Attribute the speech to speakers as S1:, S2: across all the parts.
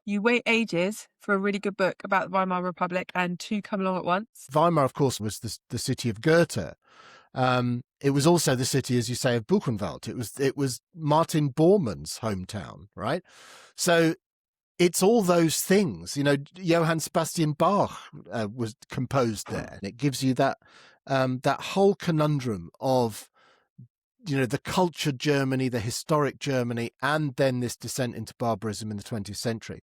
S1: You wait ages for a really good book about the Weimar Republic and two come along at once.
S2: Weimar, of course, was the city of Goethe. It was also the city, as you say, of Buchenwald. It was Martin Bormann's hometown, right? So it's all those things. Johann Sebastian Bach was composed there, and it gives you that whole conundrum of the cultured Germany, the historic Germany, and then this descent into barbarism in the 20th century.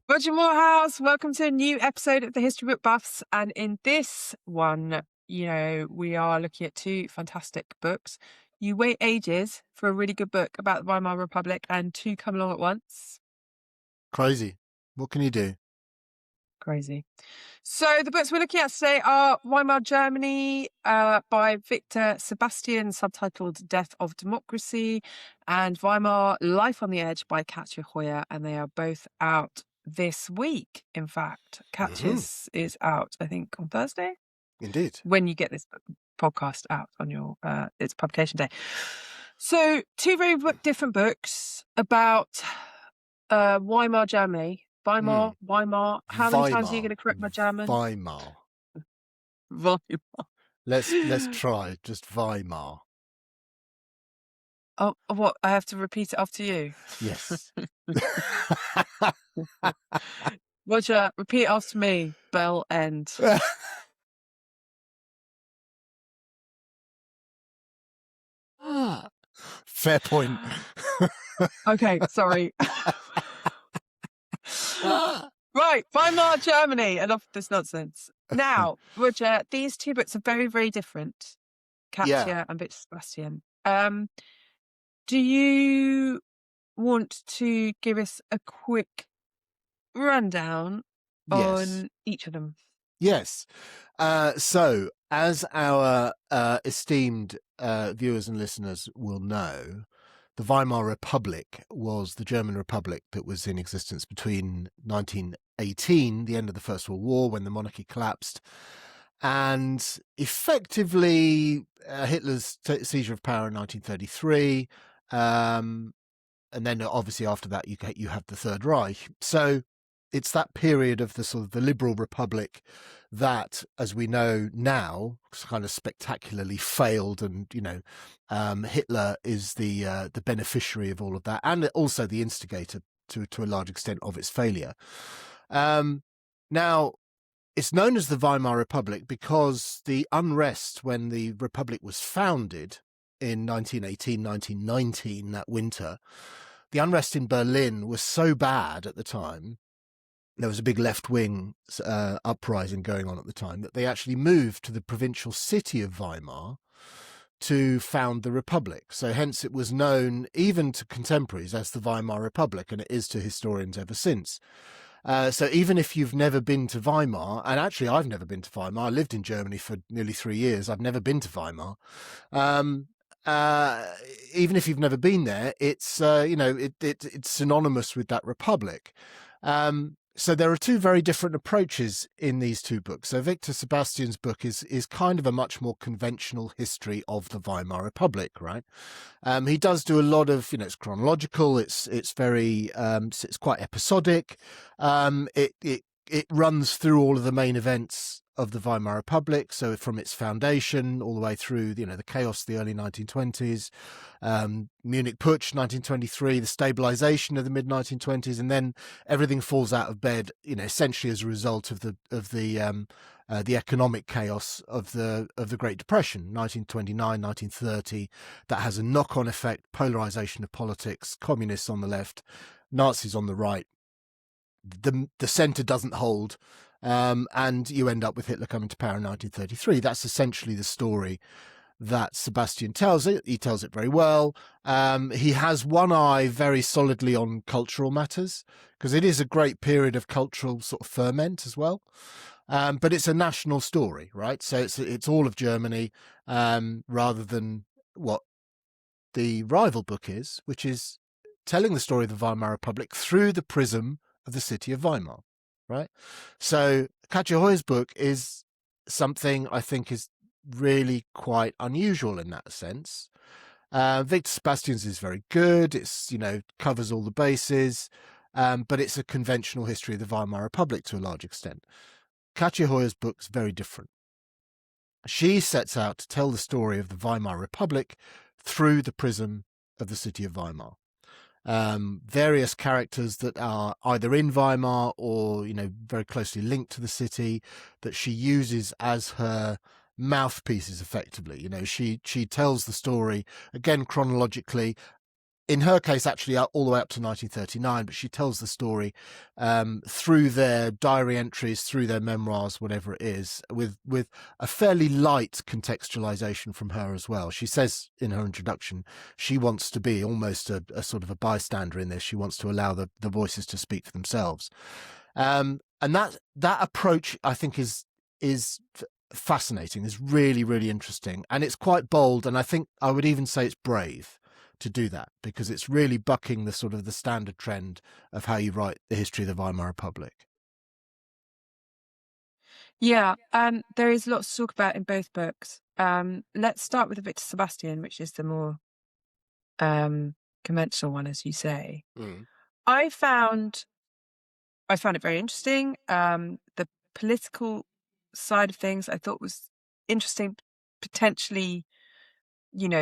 S1: Roger Moorhouse, welcome to a new episode of the History Book Buffs. And in this one, we are looking at two fantastic books. You wait ages for a really good book about the Weimar Republic and two come along at once.
S2: Crazy. What can you do?
S1: Crazy. So the books we're looking at today are Weimar Germany by Victor Sebestyen, subtitled Death of Democracy, and Weimar Life on the Edge by Katja, and they are both out this week. In fact, Katja's is out, I think, on Thursday.
S2: Indeed.
S1: When you get this podcast out on your its publication day. So two very different books about Weimar Germany. Weimar. How many times are you going to correct my German?
S2: Weimar. Let's try just Weimar.
S1: Oh, what? I have to repeat it after you?
S2: Yes.
S1: Roger, repeat after me. Bell end.
S2: Fair point.
S1: Okay, sorry. Right, Weimar Germany. Enough of this nonsense. Now, Roger, these two books are very, very different. Katja and Victor Sebestyen. Do you want to give us a quick rundown on each of them?
S2: Yes. So, as our esteemed viewers and listeners will know, the Weimar Republic was the German Republic that was in existence between 1918, the end of the First World War, when the monarchy collapsed, and effectively Hitler's seizure of power in 1933. And then obviously after that you have the Third Reich. So it's that period of the sort of the liberal republic that, as we know now, kind of spectacularly failed, and Hitler is the beneficiary of all of that, and also the instigator to a large extent of its failure. Now, it's known as the Weimar Republic because the unrest when the republic was founded in 1918, 1919, that winter, the unrest in Berlin was so bad at the time. There was a big left-wing uprising going on at the time that they actually moved to the provincial city of Weimar to found the republic. So hence it was known even to contemporaries as the Weimar Republic, and it is to historians ever since. So even if you've never been to Weimar, and actually I've never been to Weimar, I lived in Germany for nearly 3 years, I've never been to Weimar. Even if you've never been there, it's it's synonymous with that republic. So there are two very different approaches in these two books. So Victor Sebestyen's book is kind of a much more conventional history of the Weimar Republic, right? He does do a lot of, it's chronological. It's very it's quite episodic. It runs through all of the main events of the Weimar Republic, so from its foundation all the way through, the chaos of the early 1920s, Munich Putsch 1923, the stabilization of the mid 1920s, and then everything falls out of bed, essentially as a result of the economic chaos of the Great Depression, 1929, 1930. That has a knock-on effect: polarization of politics, communists on the left, Nazis on the right. The centre doesn't hold. And you end up with Hitler coming to power in 1933. That's essentially the story that Sebestyen tells it. He tells it very well. He has one eye very solidly on cultural matters, because it is a great period of cultural sort of ferment as well. But it's a national story, right? So it's all of Germany, rather than what the rival book is, which is telling the story of the Weimar Republic through the prism of the city of Weimar. Right. So Katja book is something I think is really quite unusual in that sense. Victor Sebestyen's is very good. It's, covers all the bases, but it's a conventional history of the Weimar Republic to a large extent. Katja Hoyer's book's very different. She sets out to tell the story of the Weimar Republic through the prism of the city of Weimar. Various characters that are either in Weimar or, very closely linked to the city that she uses as her mouthpieces effectively. She tells the story, again, chronologically, in her case, actually, all the way up to 1939, but she tells the story through their diary entries, through their memoirs, whatever it is, with a fairly light contextualization from her as well. She says in her introduction, she wants to be almost a sort of a bystander in this. She wants to allow the voices to speak for themselves. And that approach, I think, is fascinating, is really, really interesting. And it's quite bold. And I think I would even say it's brave to do that, because it's really bucking the sort of the standard trend of how you write the history of the Weimar Republic.
S1: Yeah, there is lots to talk about in both books. Let's start with Victor Sebestyen, which is the more conventional one, as you say. I found it very interesting. The political side of things I thought was interesting, potentially,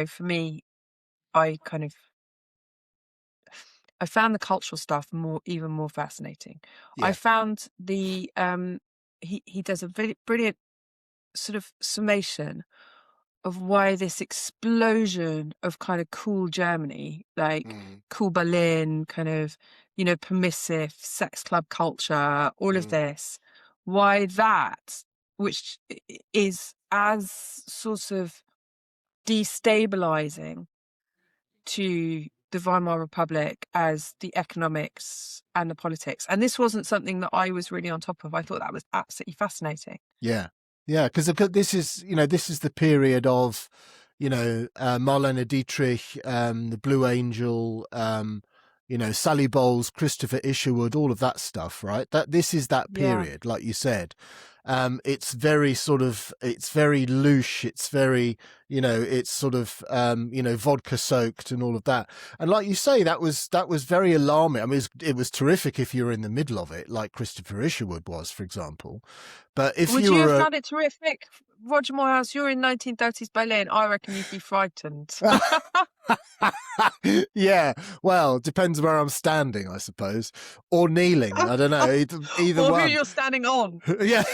S1: for me, I found the cultural stuff even more fascinating.
S2: Yeah.
S1: I found the he does a very brilliant sort of summation of why this explosion of kind of cool Germany, like cool Berlin, kind of, permissive sex club culture, all of this, why that, which is as sort of destabilizing to the Weimar Republic as the economics and the politics. And this wasn't something that I was really on top of. I thought that was absolutely fascinating.
S2: Yeah. Yeah. Because this is the period of, Marlene Dietrich, the Blue Angel, Sally Bowles, Christopher Isherwood, all of that stuff, right? This is that period, like you said. It's very it's very louche. It's very, it's sort of, vodka soaked and all of that. And like you say, that was very alarming. I mean, it was terrific if you were in the middle of it, like Christopher Isherwood was, for example. But if
S1: Would you have found it terrific? Roger Moorhouse, you're in 1930s Berlin. I reckon you'd be frightened.
S2: Yeah, well, depends where I'm standing, I suppose, or kneeling. I don't know, either
S1: or
S2: one.
S1: who you're standing on.
S2: Yeah.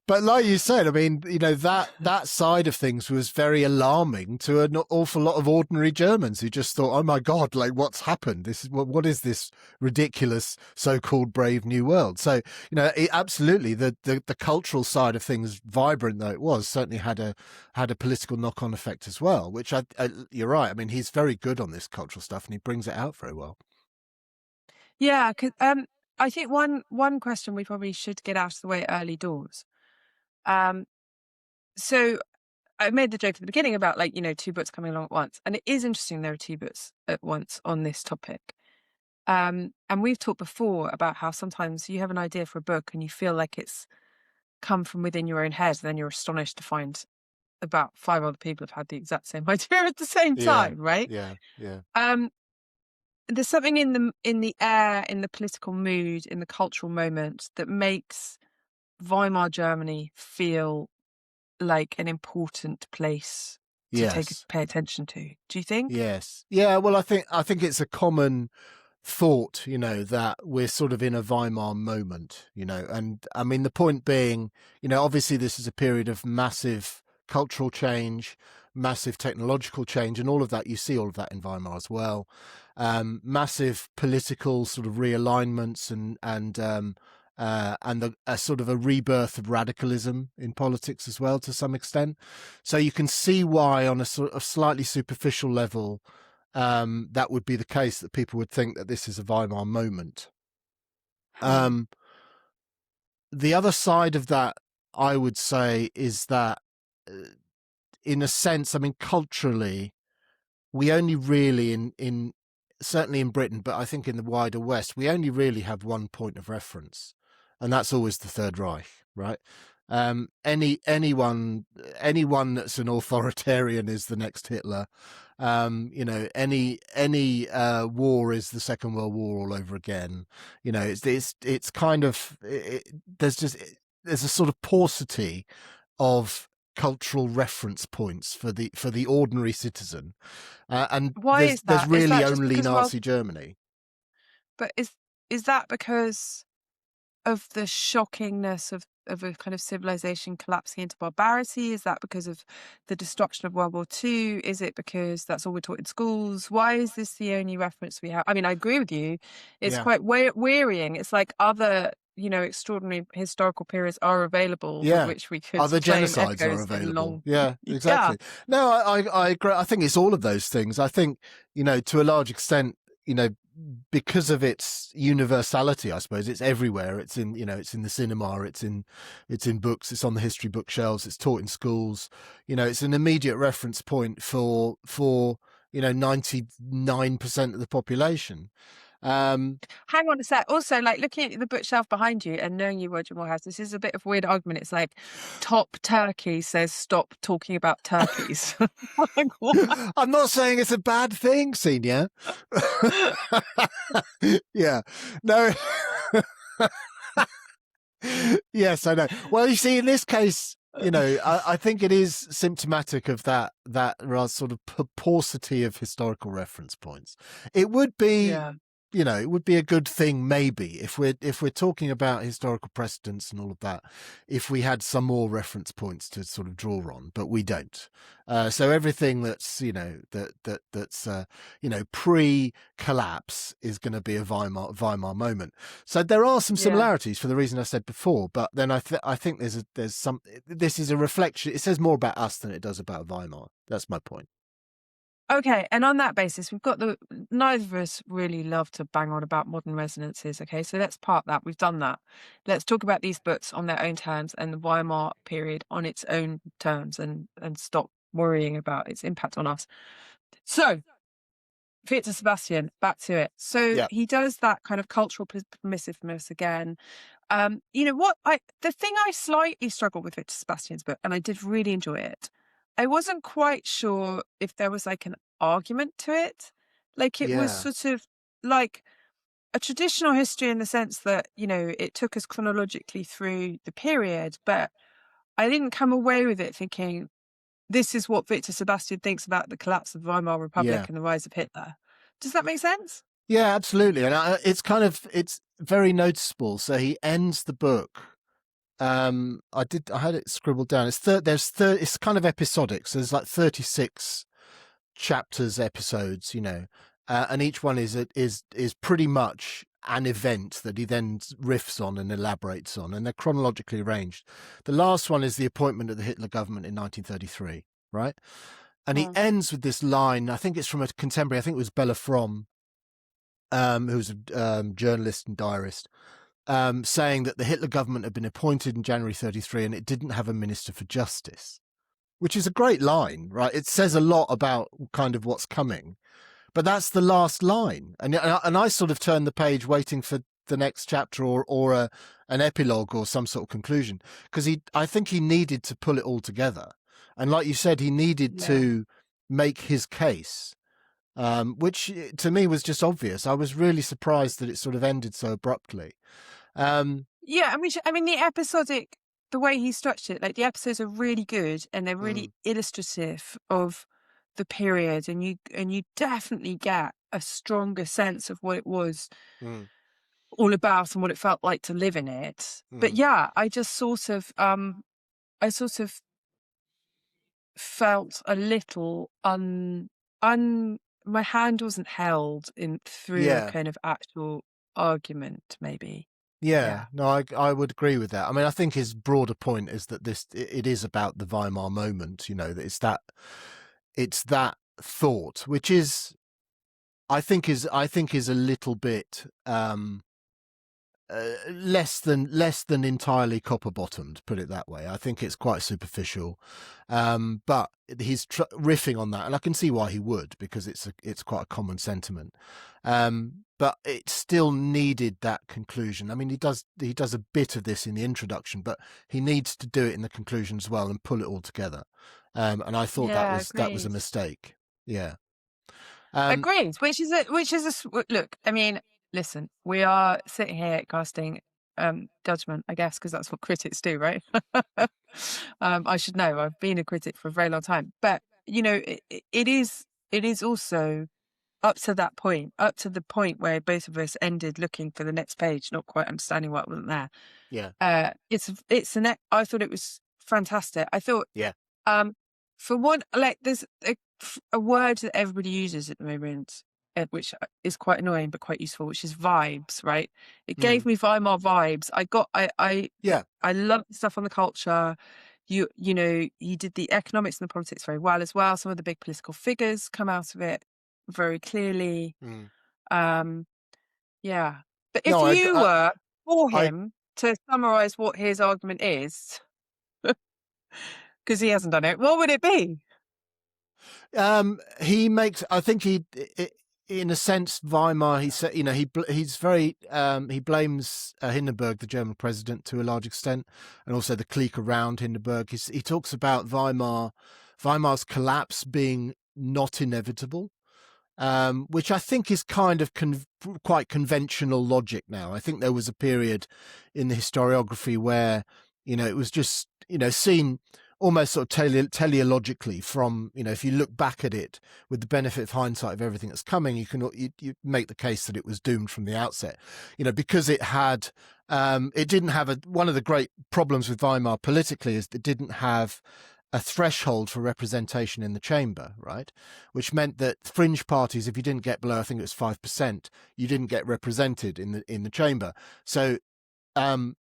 S2: But like you said, I mean, that side of things was very alarming to an awful lot of ordinary Germans who just thought, oh my God, like what's happened? What is this ridiculous so-called brave new world? So, absolutely the cultural side of things, vibrant though it was, certainly had a political knock-on effect as well, which you're right. I mean, he's very good on this cultural stuff and he brings it out very well.
S1: Yeah, because I think one question we probably should get out of the way early doors. So I made the joke at the beginning about two books coming along at once, and it is interesting there are two books at once on this topic. And we've talked before about how sometimes you have an idea for a book and you feel like it's come from within your own head, and then you're astonished to find about 5 other people have had the exact same idea at the same time, right?
S2: Yeah, yeah.
S1: There's something in the air, in the political mood, in the cultural moment that makes Weimar Germany feel like an important place to pay attention to. Do you think?
S2: Yes. Yeah. Well, I think it's a common thought, that we're sort of in a Weimar moment, and I mean, the point being, obviously this is a period of massive cultural change, massive technological change, and all of that. You see all of that in Weimar as well. Massive political sort of realignments and a sort of a rebirth of radicalism in politics as well, to some extent. So you can see why, on a sort of slightly superficial level, that would be the case, that people would think that this is a Weimar moment. The other side of that, I would say, is that, in a sense, I mean, culturally, we only really in certainly in Britain, but I think in the wider West, we only really have one point of reference. and that's always the Third Reich, right? Anyone that's an authoritarian is the next Hitler. Any war is the Second World War all over again. It's kind of there's a sort of paucity of cultural reference points for the ordinary citizen, and
S1: Why is
S2: there's
S1: that? Is
S2: really
S1: that just
S2: only
S1: because
S2: Nazi Germany.
S1: but is that because of the shockingness of a kind of civilization collapsing into barbarity? Is that because of the destruction of World War II? Is it because that's all we're taught in schools? Why is this the only reference we have? I mean, I agree with you. It's
S2: Yeah,
S1: quite wearying. It's like other, extraordinary historical periods are available with
S2: yeah.
S1: which we could
S2: Other
S1: claim
S2: genocides are
S1: echoes in
S2: available.
S1: long.
S2: Yeah,
S1: Yeah.
S2: exactly. No, I agree. I think it's all of those things. I think, to a large extent, because of its universality, I suppose it's everywhere. It's in, it's in the cinema, it's in books, it's on the history bookshelves, it's taught in schools. It's an immediate reference point for 99% of the population.
S1: Hang on a sec. Also, like looking at the bookshelf behind you and knowing you, Roger Moorhouse, this is a bit of a weird argument. It's like top turkey says stop talking about turkeys. Like, what?
S2: I'm not saying it's a bad thing, Senior. Yeah. No. Yes, I know. Well, you see, in this case, I think it is symptomatic of that rather sort of paucity of historical reference points. It would be,
S1: Yeah.
S2: it would be a good thing maybe if we're talking about historical precedents and all of that, if we had some more reference points to sort of draw on, but we don't. So everything that's that's pre-collapse is going to be a Weimar moment. So there are some
S1: Yeah.
S2: similarities for the reason I said before, but then I think there's some. This is a reflection. It says more about us than it does about Weimar. That's my point.
S1: Okay, and on that basis, we've got neither of us really love to bang on about modern resonances. Okay, so let's park that. We've done that. Let's talk about these books on their own terms and the Weimar period on its own terms, and stop worrying about its impact on us. So, Victor Sebestyen, back to it. So
S2: Yeah.
S1: he does that kind of cultural permissiveness again. The thing I slightly struggled with Victor Sebestyen's book, and I did really enjoy it, I wasn't quite sure if there was like an argument to it. Like it was
S2: Yeah.
S1: sort of like a traditional history in the sense that, it took us chronologically through the period, but I didn't come away with it thinking, this is what Victor Sebestyen thinks about the collapse of the Weimar
S2: Yeah.
S1: Republic and the rise of Hitler. Does that make sense?
S2: Yeah, absolutely. And it's very noticeable. So he ends the book. I had it scribbled down. It's kind of episodic. So there's like 36 chapters, episodes, and each one is pretty much an event that he then riffs on and elaborates on, and they're chronologically arranged. The last one is the appointment of the Hitler government in 1933, right? And he ends with this line. I think it's from a contemporary. I think it was Bella Fromm, who's a journalist and diarist, saying that the Hitler government had been appointed in January 33 and it didn't have a minister for justice, which is a great line, right? It says a lot about kind of what's coming, but that's the last line. And I sort of turned the page waiting for the next chapter or an epilogue or some sort of conclusion, because I think he needed to pull it all together. And like you said, he needed to make his case. Which to me was just obvious. I was really surprised that it sort of ended so abruptly.
S1: Yeah, the way he structured it, like the episodes are really good and they're really illustrative of the period, and you definitely get a stronger sense of what it was all about and what it felt like to live in it. But yeah, I just sort of felt a little my hand wasn't held in through a
S2: Yeah.
S1: kind of actual argument, maybe.
S2: Yeah, no, I would agree with that. I mean, I think his broader point is that it is about the Weimar moment. That it's that thought, which is, I think is a little bit less than entirely copper bottomed, put it that way. I think it's quite superficial, but he's riffing on that, and I can see why he would, because it's quite a common sentiment. But it still needed that conclusion. I mean, he does a bit of this in the introduction, but he needs to do it in the conclusion as well and pull it all together. And I thought that was a mistake. Yeah.
S1: Agreed. Which is look. I mean, listen, we are sitting here casting judgment, I guess, because that's what critics do, right? I should know. I've been a critic for a very long time, but it is also up to the point where both of us ended looking for the next page, not quite understanding what wasn't there.
S2: Yeah.
S1: I thought it was fantastic. I thought,
S2: yeah.
S1: For one, like there's a word that everybody uses at the moment, which is quite annoying but quite useful, which is vibes. Right? It gave me Weimar vibes. I love the stuff on the culture. You did the economics and the politics very well as well. Some of the big political figures come out of it very clearly. Yeah. But if you were for him to summarize what his argument is, because he hasn't done it, what would it be?
S2: He makes, I think in a sense, Weimar, he said, he's very, he blames Hindenburg, the German president, to a large extent, and also the clique around Hindenburg. He talks about Weimar's collapse being not inevitable, which I think is kind of quite conventional logic now. I think there was a period in the historiography where, it was just, seen almost sort of teleologically from, if you look back at it with the benefit of hindsight of everything that's coming, you make the case that it was doomed from the outset, because it had, it didn't have one of the great problems with Weimar politically is it didn't have a threshold for representation in the chamber, right? Which meant that fringe parties, if you didn't get below, I think it was 5%, you didn't get represented in the chamber. So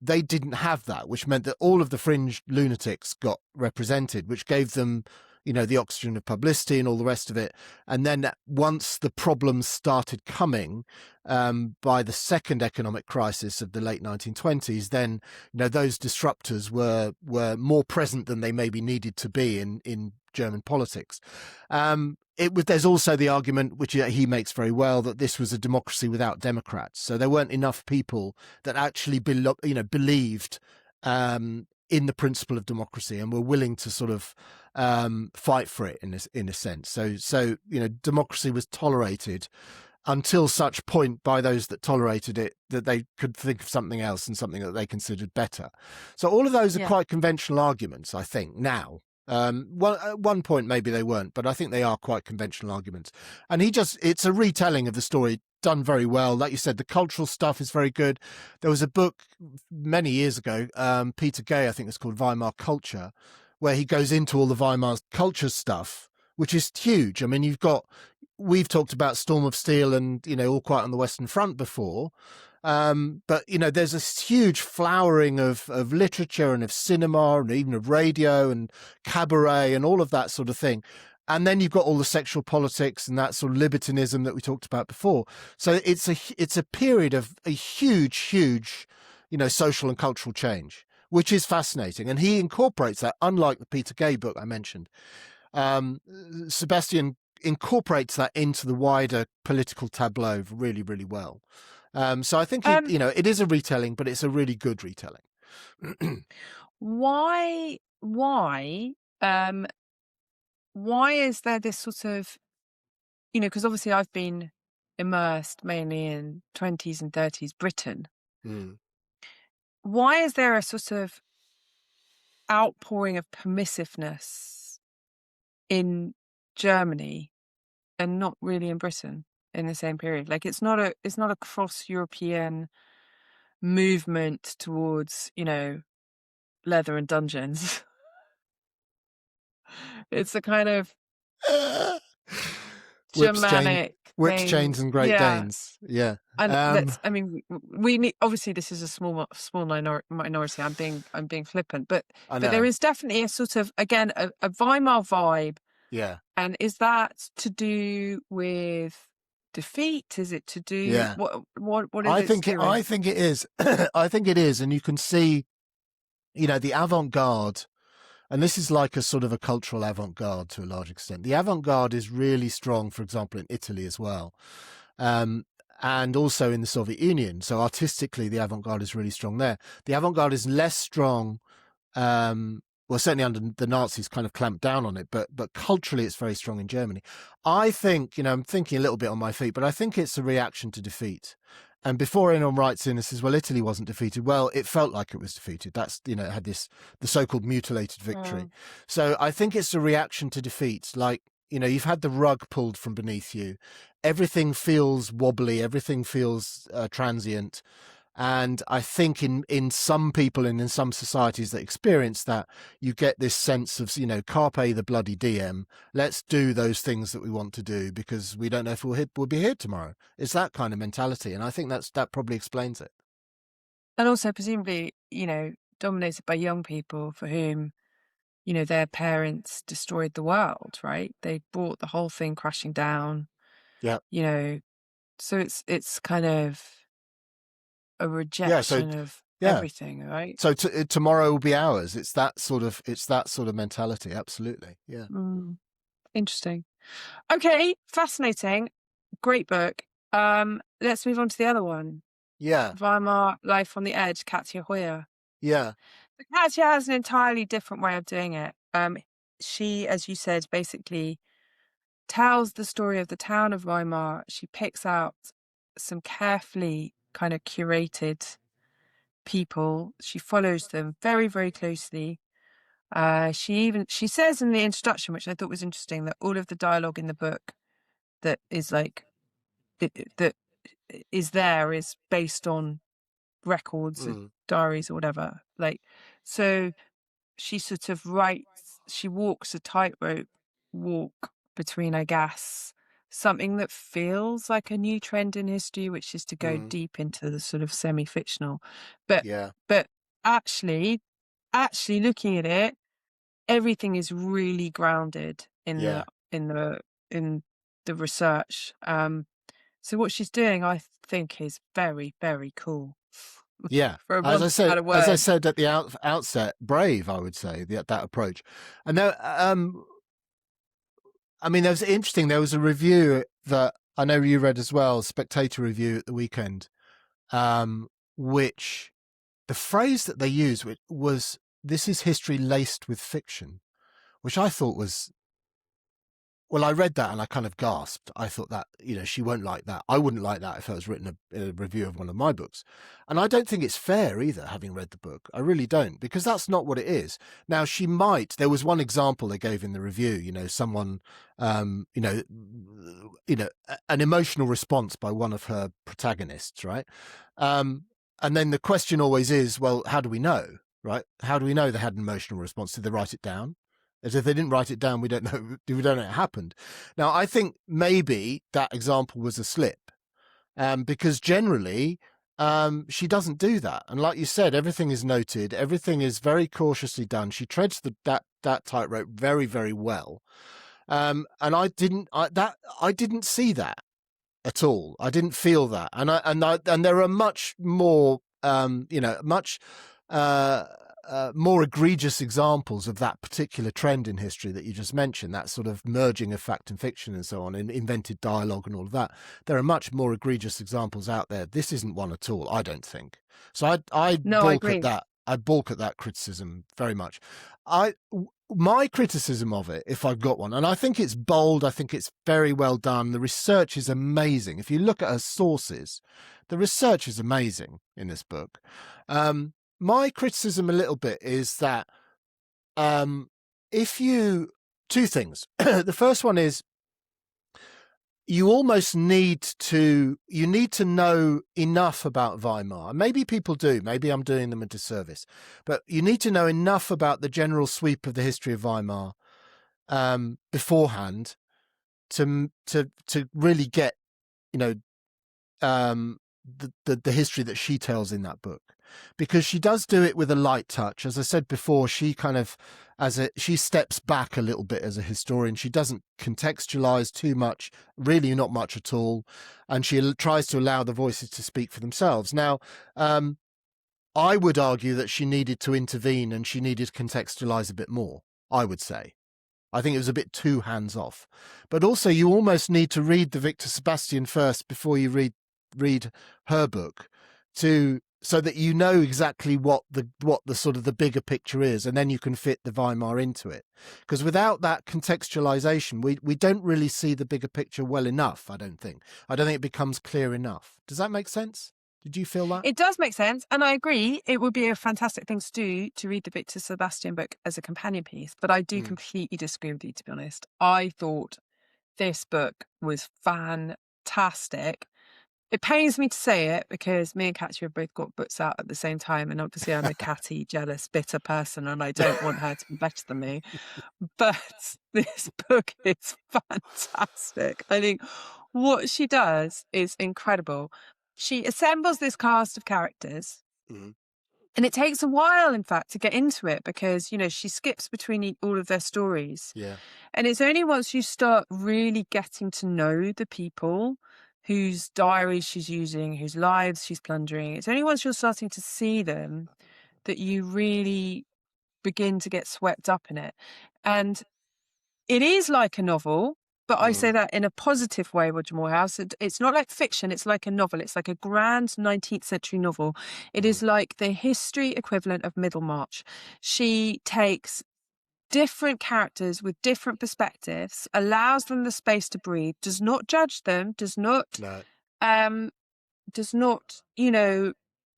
S2: they didn't have that, which meant that all of the fringe lunatics got represented, which gave them, the oxygen of publicity and all the rest of it. And then once the problems started coming by the second economic crisis of the late 1920s, then, those disruptors were more present than they maybe needed to be in German politics. There's also the argument, which he makes very well, that this was a democracy without Democrats. So there weren't enough people that actually believed in the principle of democracy and were willing to sort of fight for it in a sense. So democracy was tolerated until such point by those that tolerated it that they could think of something else and something that they considered better. So all of those are quite conventional arguments, I think, now. At one point maybe they weren't, but I think they are quite conventional arguments. And it's a retelling of the story done very well. Like you said, the cultural stuff is very good. There was a book many years ago, Peter Gay, I think it's called Weimar Culture, where he goes into all the Weimar culture stuff, which is huge. I mean, we've talked about Storm of Steel and, All Quiet on the Western Front before. But there's this huge flowering of literature and of cinema and even of radio and cabaret and all of that sort of thing. And then you've got all the sexual politics and that sort of libertinism that we talked about before. So it's a period of a huge, social and cultural change, which is fascinating. And he incorporates that, unlike the Peter Gay book I mentioned. Sebestyen incorporates that into the wider political tableau really, really well. So I think, it is a retelling, but it's a really good retelling.
S1: Why is there this sort of, because obviously I've been immersed mainly in 20s and 30s Britain. Why is there a sort of outpouring of permissiveness in Germany and not really in Britain in the same period? Like it's not a cross-European movement towards, leather and dungeons. It's a kind of Germanic
S2: whips, chains, and Great Danes. Yeah,
S1: and we need. Obviously, this is a small minority. I'm being flippant, but there is definitely a sort of, again, a Weimar vibe.
S2: Yeah,
S1: and is that to do with defeat? Is it to do
S2: Yeah.
S1: what is it doing?
S2: I think it is. I think it is. And you can see, the avant-garde, and this is like a sort of a cultural avant-garde to a large extent. The avant-garde is really strong, for example, in Italy as well. And also in the Soviet Union. So artistically, the avant-garde is really strong there. The avant-garde is less strong, well, certainly under the Nazis kind of clamped down on it, but culturally it's very strong in Germany. I think, I'm thinking a little bit on my feet, but I think it's a reaction to defeat. And before anyone writes in and says, well, Italy wasn't defeated. Well, it felt like it was defeated. That's, it had the so-called mutilated victory. So I think it's a reaction to defeat. Like, you've had the rug pulled from beneath you. Everything feels wobbly. Everything feels transient. And I think in some people and in some societies that experience that, you get this sense of, carpe the bloody diem. Let's do those things that we want to do because we don't know if we'll be here tomorrow. It's that kind of mentality. And I think that probably explains it.
S1: And also presumably, dominated by young people for whom, their parents destroyed the world, right? They brought the whole thing crashing down.
S2: Yeah.
S1: So it's kind of a rejection of everything, right?
S2: So tomorrow will be ours. It's that sort of mentality. Absolutely. Yeah.
S1: Interesting. Okay. Fascinating. Great book. Let's move on to the other one.
S2: Yeah.
S1: Weimar Life on the Edge, Katja Hoyer.
S2: Yeah.
S1: Katja has an entirely different way of doing it. She, as you said, basically tells the story of the town of Weimar. She picks out some carefully kind of curated people. She follows them very, very closely. She says in the introduction, which I thought was interesting, that all of the dialogue in the book that is that is based on records, diaries or whatever. So she sort of she walks a tightrope walk between, I guess, something that feels like a new trend in history, which is to go deep into the sort of semi-fictional. But actually looking at it, everything is really grounded in the research. So what she's doing, I think, is very, very cool.
S2: Yeah, as I said at the outset, brave, I would say, that approach. And there, there was a review that I know you read as well, Spectator review at the weekend, which the phrase that they used was, "This is history laced with fiction," which I thought was, well, I read that and I kind of gasped. I thought that, she won't like that. I wouldn't like that if I was written a review of one of my books. And I don't think it's fair either, having read the book. I really don't, because that's not what it is. Now, there was one example they gave in the review, someone, an emotional response by one of her protagonists, right? And then the question always is, well, how do we know, right? How do we know they had an emotional response? Did they write it down? As if they didn't write it down, we don't know it happened. Now, I think maybe that example was a slip, because generally she doesn't do that. And like you said, everything is noted. Everything is very cautiously done. She treads that tightrope very, very well. And I didn't see that at all. I didn't feel that. And there are much more, more egregious examples of that particular trend in history that you just mentioned, that sort of merging of fact and fiction and so on, and invented dialogue and all of that. There are much more egregious examples out there. This isn't one at all, I don't think. So I balk at that. I balk at that criticism very much. My criticism of it, if I've got one, and I think it's bold, I think it's very well done. The research is amazing. If you look at her sources, the research is amazing in this book. My criticism a little bit is that two things. The first one is you need to know enough about Weimar. Maybe people do. Maybe I'm doing them a disservice. But you need to know enough about the general sweep of the history of Weimar beforehand to really get, the history that she tells in that book, because she does do it with a light touch. As I said before, she kind of she steps back a little bit as a historian. She doesn't contextualize too much, really not much at all, and she tries to allow the voices to speak for themselves. Now, I would argue that she needed to intervene and she needed to contextualize a bit more, I would say. I think it was a bit too hands-off. But also, you almost need to read the Victor Sebestyen first before you read her book, so that you know exactly what the sort of the bigger picture is, and then you can fit the Weimar into it. Because without that contextualization, we don't really see the bigger picture well enough, I don't think. I don't think it becomes clear enough. Does that make sense? Did you feel that?
S1: It does make sense, and I agree. It would be a fantastic thing to do, to read the Victor Sebestyen book as a companion piece, but I do completely disagree with you, to be honest. I thought this book was fantastic. It pains me to say it because me and Katja have both got books out at the same time, and obviously I'm a catty, jealous, bitter person, and I don't want her to be better than me. But this book is fantastic. I think what she does is incredible. She assembles this cast of characters, and it takes a while, in fact, to get into it because, she skips between all of their stories.
S2: Yeah.
S1: And it's only once you start really getting to know the people whose diaries she's using, whose lives she's plundering, it's only once you're starting to see them that you really begin to get swept up in it. And it is like a novel, but I say that in a positive way, Roger Moorhouse. It's not like fiction, it's like a novel. It's like a grand 19th century novel. It is like the history equivalent of Middlemarch. She takes different characters with different perspectives, allows them the space to breathe, does not judge them, does not,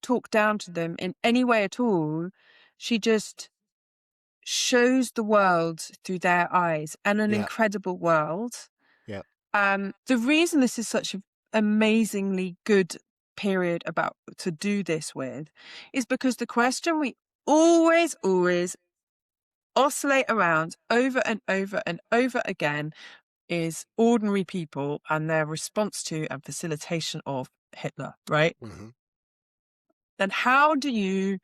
S1: talk down to them in any way at all. She just shows the world through their eyes, and an incredible world.
S2: Yeah.
S1: The reason this is such an amazingly good period to do this with is because the question we always oscillate around over and over and over again is ordinary people and their response to and facilitation of Hitler, right? And how do you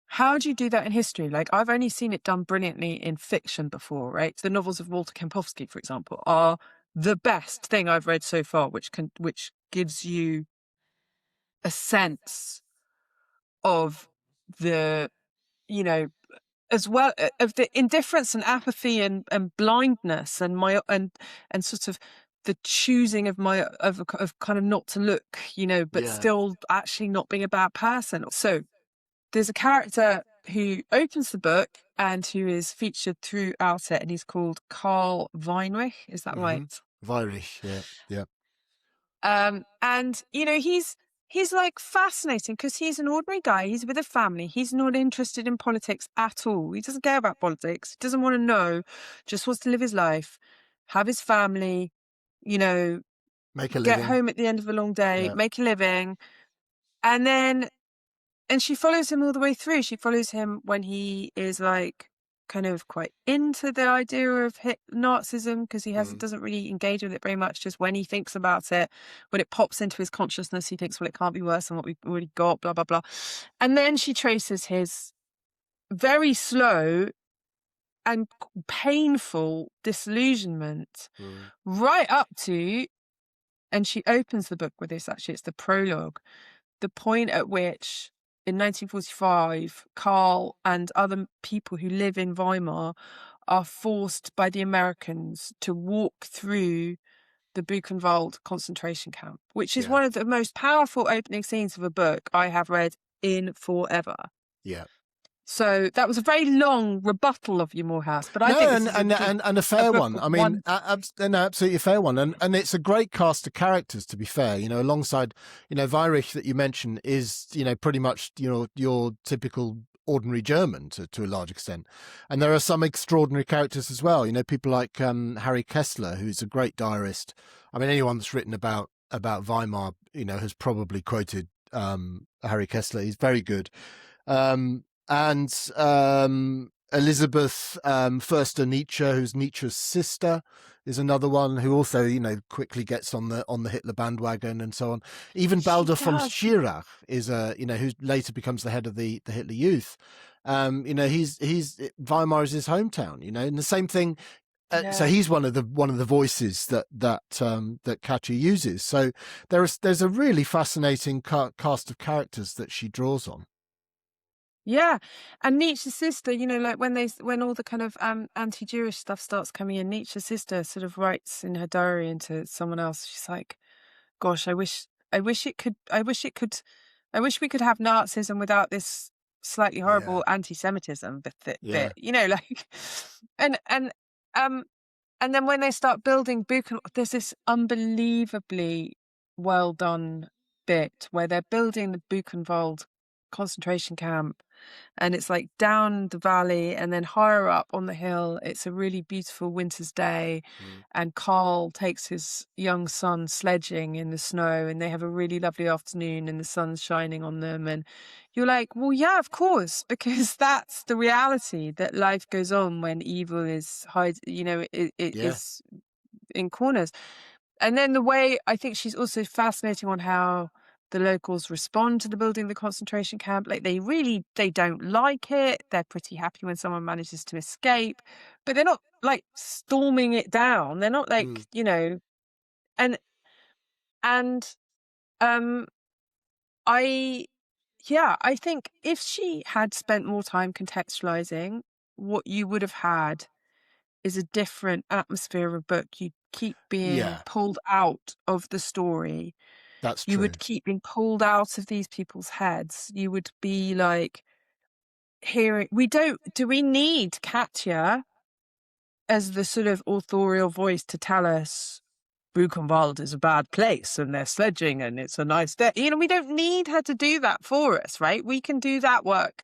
S1: do that in history? Like, I've only seen it done brilliantly in fiction before, right? The novels of Walter Kempowski, for example, are the best thing I've read so far, which gives you a sense of the, as well of the indifference and apathy and blindness and sort of the choosing of kind of not to look, but still actually not being a bad person. So there's a character who opens the book and who is featured throughout it, and he's called Karl Weinrich. Is that right?
S2: Weinrich, yeah.
S1: And he's like fascinating because he's an ordinary guy. He's with a family. He's not interested in politics at all. He doesn't care about politics. He doesn't want to know. Just wants to live his life, have his family,
S2: make a living,
S1: get home at the end of a long day, make a living, and she follows him all the way through. She follows him when he is like kind of quite into the idea of Nazism because he doesn't really engage with it very much. Just when he thinks about it, when it pops into his consciousness, he thinks, well, it can't be worse than what we've already got, blah, blah, blah. And then she traces his very slow and painful disillusionment right up to, and she opens the book with this, actually, it's the prologue, the point at which in 1945, Karl and other people who live in Weimar are forced by the Americans to walk through the Buchenwald concentration camp, which is one of the most powerful opening scenes of a book I have read in forever.
S2: Yeah.
S1: So that was a very long rebuttal of you, Moorhouse, but I think
S2: and a fair one. I mean, absolutely a fair one, and it's a great cast of characters. To be fair, alongside Weirich that you mentioned is pretty much your typical ordinary German to a large extent, and there are some extraordinary characters as well. People like Harry Kessler, who's a great diarist. I mean, anyone that's written about Weimar, has probably quoted Harry Kessler. He's very good. And Elisabeth Förster Nietzsche, who's Nietzsche's sister, is another one who also, quickly gets on the Hitler bandwagon and so on. Even Baldur von Schirach is who later becomes the head of the Hitler Youth. He's Weimar is his hometown, and the same thing. So
S1: Yeah.
S2: he's one of the voices that Katja uses. So there's a really fascinating cast of characters that she draws on.
S1: Yeah, and Nietzsche's sister, like when all the kind of anti-Jewish stuff starts coming in, Nietzsche's sister sort of writes in her diary into someone else. She's like, "Gosh, I wish we could have Nazism without this slightly horrible anti-Semitism."
S2: Yeah.
S1: Like, and and um and then when they start building Buchenwald, there's this unbelievably well done bit where they're building the Buchenwald concentration camp, and it's like down the valley and then higher up on the hill. It's a really beautiful winter's day, and Carl takes his young son sledging in the snow, and they have a really lovely afternoon and the sun's shining on them. And you're like, well, yeah, of course, because that's the reality, that life goes on when evil is is in corners. And then the way I think she's also fascinating on how the locals respond to the building of the concentration camp. Like they don't like it. They're pretty happy when someone manages to escape, but they're not like storming it down. They're not like, and and um I I think if she had spent more time contextualizing, what you would have had is a different atmosphere of a book. You'd keep being pulled out of the story.
S2: That's
S1: You
S2: true.
S1: would keep being pulled out of these people's heads. You would be like hearing, do we need Katja as the sort of authorial voice to tell us Buchenwald is a bad place and they're sledging and it's a nice day? We don't need her to do that for us, right? We can do that work.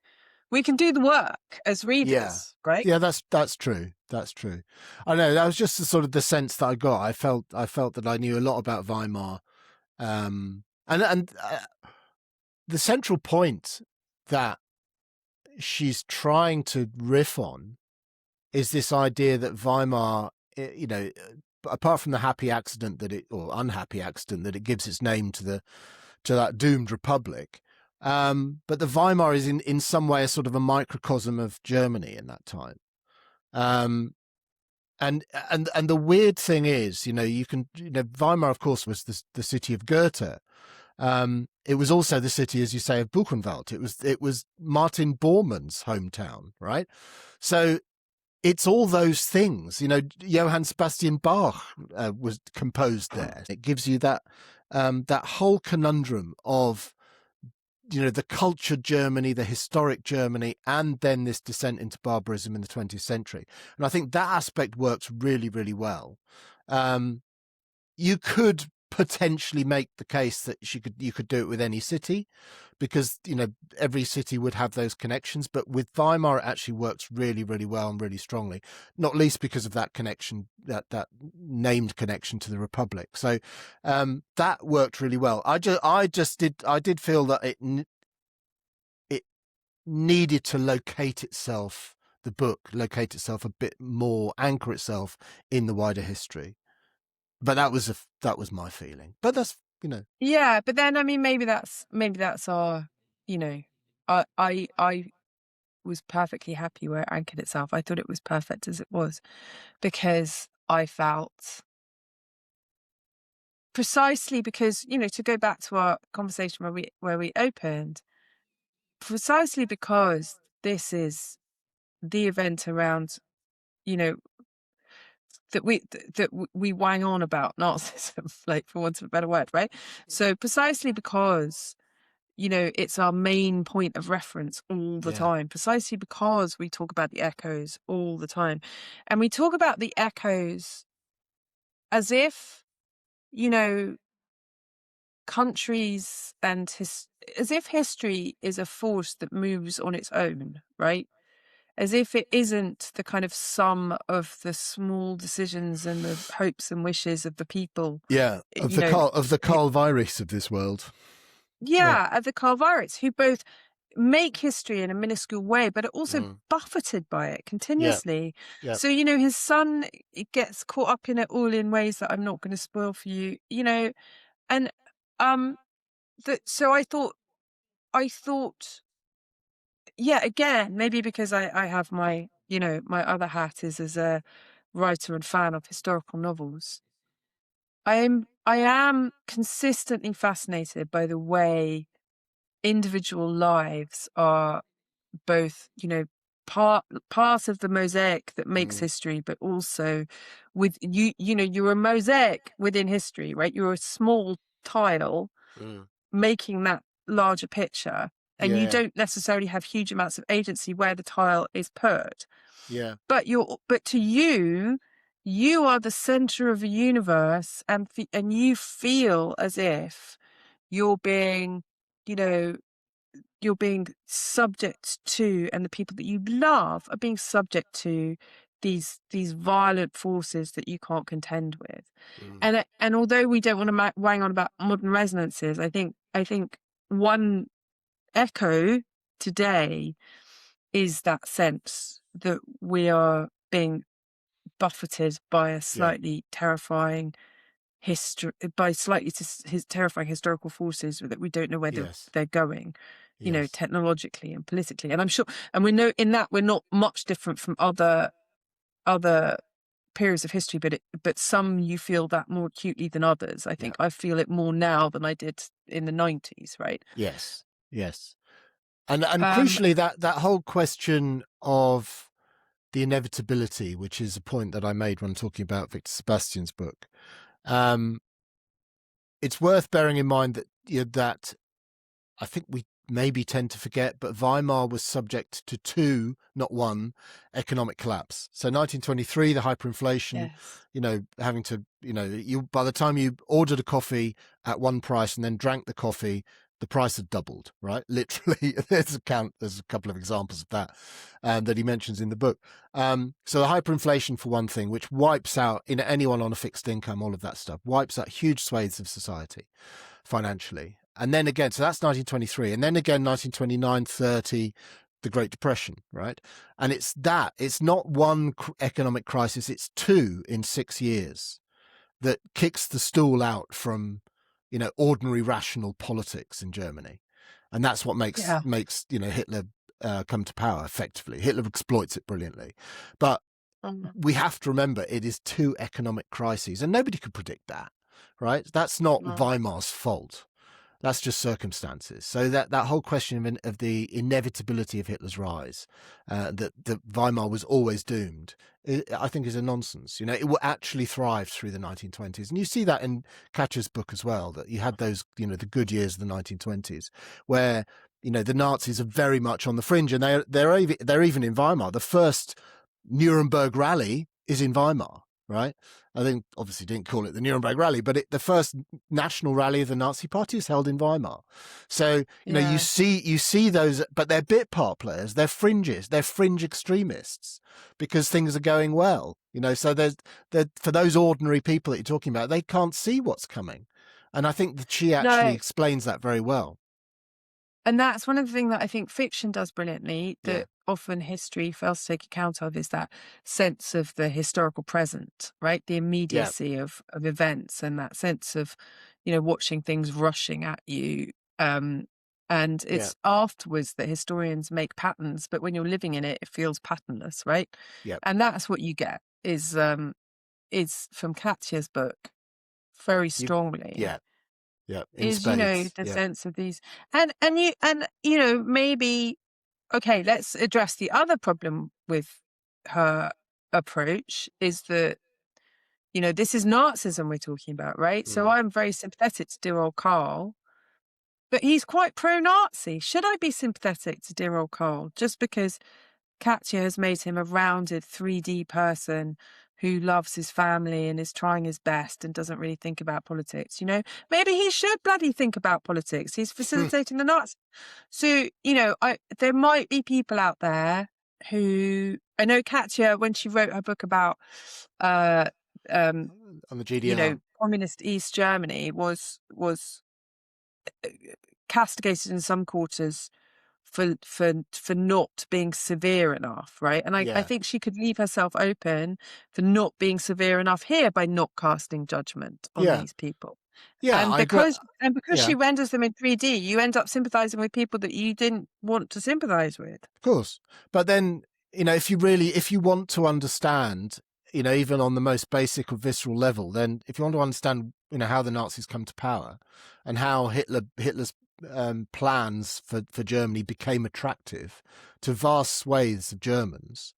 S1: We can do the work as readers, right?
S2: Yeah, that's true. That's true. I know, that was just the sense that I got. I felt that I knew a lot about Weimar, and the central point that she's trying to riff on is this idea that Weimar, apart from the happy accident or unhappy accident that it gives its name to that doomed republic, but the Weimar is in some way a sort of a microcosm of Germany in that time. And the weird thing is, Weimar, of course, was the city of Goethe. It was also the city, as you say, of Buchenwald. It was Martin Bormann's hometown, right? So it's all those things. Johann Sebastian Bach was composed there. It gives you that whole conundrum of the cultured Germany, the historic Germany, and then this descent into barbarism in the 20th century. And I think that aspect works really, really well. You could potentially make the case that you could do it with any city, because every city would have those connections. But with Weimar, it actually works really, really well and really strongly, not least because of that connection, that named connection to the Republic. So that worked really well. I did feel that it needed to locate itself a bit more, anchor itself in the wider history. But that was my feeling. But that's
S1: Yeah, but then maybe that's our I was perfectly happy where it anchored itself. I thought it was perfect as it was, because I felt, precisely because, to go back to our conversation where we opened, precisely because this is the event around, that we wang on about Nazism, like, for want of a better word, right? So precisely because it's our main point of reference all the time, precisely because we talk about the echoes all the time. And we talk about the echoes as if, countries and as if history is a force that moves on its own, right? As if it isn't the kind of sum of the small decisions and the hopes and wishes of the people.
S2: Yeah, of the Karl Weiris of this world.
S1: Yeah, of the Karl Weiris, who both make history in a minuscule way, but are also buffeted by it continuously.
S2: Yeah.
S1: So, his son gets caught up in it all in ways that I'm not going to spoil for you, and so I thought, yeah, again, maybe because I have my, my other hat is as a writer and fan of historical novels. I am consistently fascinated by the way individual lives are both, part of the mosaic that makes history, but also with you're a mosaic within history, right? You're a small tile making that larger picture, and you
S2: Yeah,
S1: don't necessarily have huge amounts of agency where the tile is put.
S2: yeah,
S1: But to you, you are the center of a universe, and you feel as if you're being, you know, you're being subject to, and the people that you love are being subject to these violent forces that you can't contend with. And although we don't want to wang on about modern resonances, I think one echo today is that sense that we are being buffeted by a
S2: yeah,
S1: slightly terrifying terrifying historical forces that we don't know where
S2: yes,
S1: they're going,
S2: yes,
S1: technologically and politically. And I'm sure, and we know in that we're not much different from other periods of history, but some you feel that more acutely than others. I
S2: yeah,
S1: think I feel it more now than I did in the 90s, right?
S2: yes, yes. And
S1: Um,
S2: crucially, that whole question of the inevitability, which is a point that I made when talking about Victor Sebestyen's book, it's worth bearing in mind that that I think we maybe tend to forget, but Weimar was subject to two, not one, economic collapse. So 1923, the hyperinflation,
S1: yes.
S2: having to, you by the time you ordered a coffee at one price and then drank the coffee, the price had doubled, right? Literally, there's a couple of examples of that that he mentions in the book. So the hyperinflation, for one thing, which wipes out anyone on a fixed income, all of that stuff, wipes out huge swathes of society financially. And then again, so that's 1923. And then again, 1929, 30, the Great Depression, right? And it's not one economic crisis, it's two in 6 years that kicks the stool out from, ordinary rational politics in Germany. And that's what makes,
S1: Yeah.
S2: Hitler come to power effectively. Hitler exploits it brilliantly. But
S1: Um,
S2: we have to remember it is two economic crises, and nobody could predict that, right? That's not
S1: no.
S2: Weimar's fault. That's just circumstances. So that whole question of the inevitability of Hitler's rise, that Weimar was always doomed, I think is a nonsense. It will actually thrive through the 1920s. And you see that in Katja's book as well, that you had those, the good years of the 1920s, where, the Nazis are very much on the fringe, and they're even in Weimar. The first Nuremberg rally is in Weimar, right? I think obviously didn't call it the Nuremberg rally, but the first national rally of the Nazi Party is held in Weimar. So you
S1: Yeah.
S2: see those, but they're bit part players, they're fringes, they're fringe extremists because things are going well. So there's for those ordinary people that you're talking about, they can't see what's coming, and I think that she actually
S1: No.
S2: explains that very well.
S1: And that's one of the things that I think fiction does brilliantly,
S2: Yeah,
S1: that often history fails to take account of, is that sense of the historical present, right? The
S2: yeah,
S1: immediacy of events, and that sense of, watching things rushing at you. And
S2: yeah,
S1: it's afterwards that historians make patterns, but when you're living in it, it feels patternless, right?
S2: yeah,
S1: And that's what you get is from Katja's book very
S2: you,
S1: strongly,
S2: yeah, yeah, in
S1: is,
S2: spades.
S1: the
S2: Yeah,
S1: sense of these, and maybe, okay, let's address the other problem with her approach, is that, this is Nazism we're talking about, right? So
S2: mm.
S1: I'm very sympathetic to dear old Carl, but he's quite pro-Nazi. Should I be sympathetic to dear old Carl just because Katja has made him a rounded 3D person who loves his family and is trying his best and doesn't really think about politics? Maybe he should bloody think about politics. He's facilitating the Nazis. So, there might be people out there who, I know Katja, when she wrote her book about, uh, um,
S2: On the GDR.
S1: communist East Germany, was castigated in some quarters for not being severe enough, right? And I
S2: Yeah,
S1: think she could leave herself open for not being severe enough here by not casting judgment on
S2: yeah.
S1: these people.
S2: Yeah,
S1: And
S2: I agree.
S1: because
S2: Yeah,
S1: she renders them in 3D, you end up sympathizing with people that you didn't want to sympathize with.
S2: of course. But then, if you want to understand, even on the most basic or visceral level, then if you want to understand, how the Nazis come to power and how Hitler's plans for Germany became attractive to vast swathes of Germans,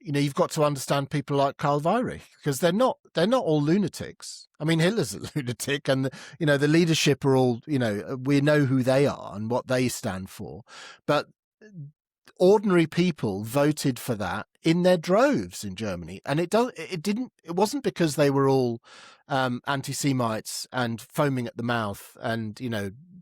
S2: you've got to understand people like Karl Weyrich, because they're not all lunatics. I mean, Hitler's a lunatic, and the leadership are all, we know who they are and what they stand for, but ordinary people voted for that in their droves in Germany, and it wasn't because they were all anti-Semites and foaming at the mouth and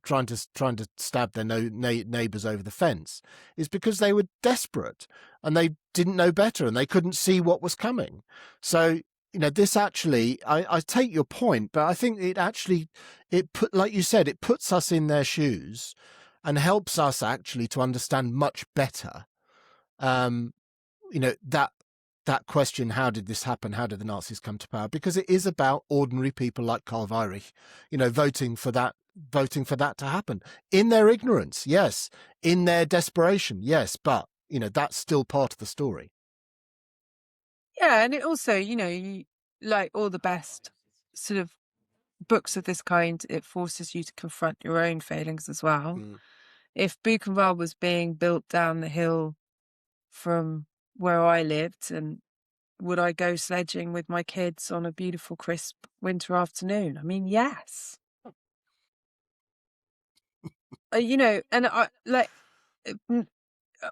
S2: trying to stab their neighbors over the fence. It's because they were desperate and they didn't know better and they couldn't see what was coming. So this actually, I take your point, but I think like you said, it puts us in their shoes and helps us actually to understand much better, that question, how did this happen? How did the Nazis come to power? Because it is about ordinary people like Karl Weyrich, voting for that to happen in their ignorance. Yes. In their desperation. Yes. But, that's still part of the story.
S1: Yeah. And it also, like all the best sort of books of this kind, it forces you to confront your own failings as well. If Buchenwald was being built down the hill from where I lived, and would I go sledging with my kids on a beautiful, crisp winter afternoon? I mean, yes. And I like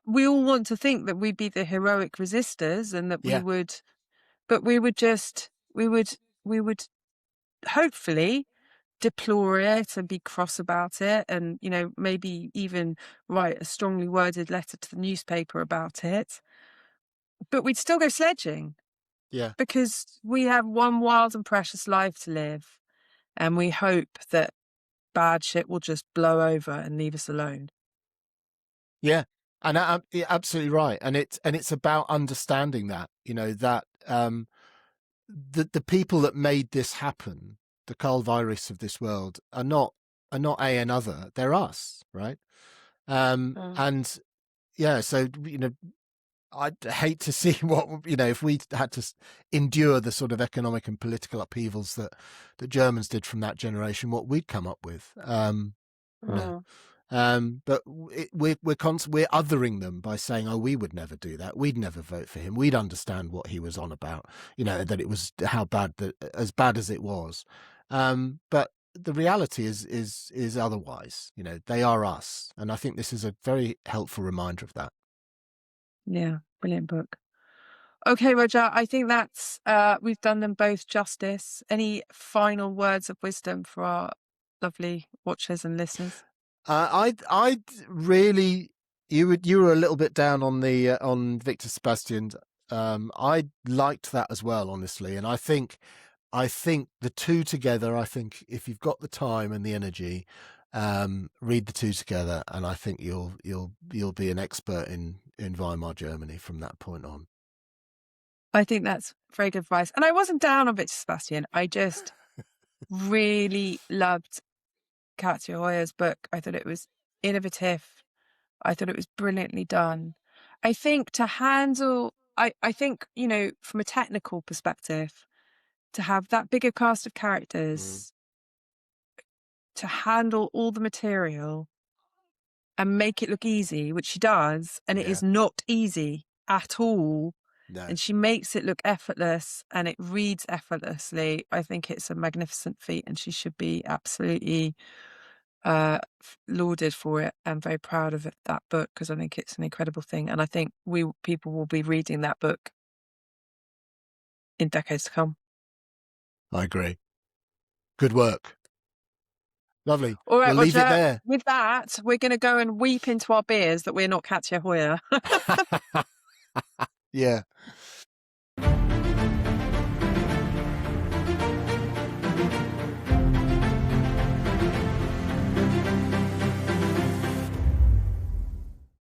S1: we all want to think that we'd be the heroic resistors and that we would, but we would hopefully deplore it and be cross about it, and maybe even write a strongly worded letter to the newspaper about it, but we'd still go sledging.
S2: Yeah.
S1: Because we have one wild and precious life to live, and we hope that bad shit will just blow over and leave us alone.
S2: Yeah. And you're absolutely right. And it's about understanding that, that the people that made this happen, the Karl Weirichs of this world, are not another. They're us, right? And yeah, so I'd hate to see what if we had to endure the sort of economic and political upheavals that the Germans did from that generation, what we'd come up with. No. But we're othering them by saying, oh, we would never do that. We'd never vote for him. We'd understand what he was on about, that it was as bad as it was. But the reality is otherwise. They are us. And I think this is a very helpful reminder of that.
S1: Yeah, brilliant book. Okay, Roger, I think that's we've done them both justice. Any final words of wisdom for our lovely watchers and listeners?
S2: I'd really, you were a little bit down on the on Victor Sebestyen. I liked that as well, honestly, and I think the two together. I think if you've got the time and the energy, read the two together, and I think you'll be an expert in Weimar Germany from that point on.
S1: I think that's very good advice. And I wasn't down on Victor Sebestyen. I just really loved Katja Hoyer's book. I thought it was innovative. I thought it was brilliantly done. I think to handle, I think, from a technical perspective, to have that bigger cast of characters, to handle all the material and make it look easy, which she does, and it is not easy at all.
S2: No.
S1: And she makes it look effortless and it reads effortlessly. I think it's a magnificent feat, and she should be absolutely lauded for it. I'm very proud of that book, because I think it's an incredible thing, and I think people will be reading that book in decades to come.
S2: I agree. Good work. Lovely.
S1: All right,
S2: we'll leave it there.
S1: With that, we're going to go and weep into our beers that we're not Katja Hoyer.
S2: Yeah.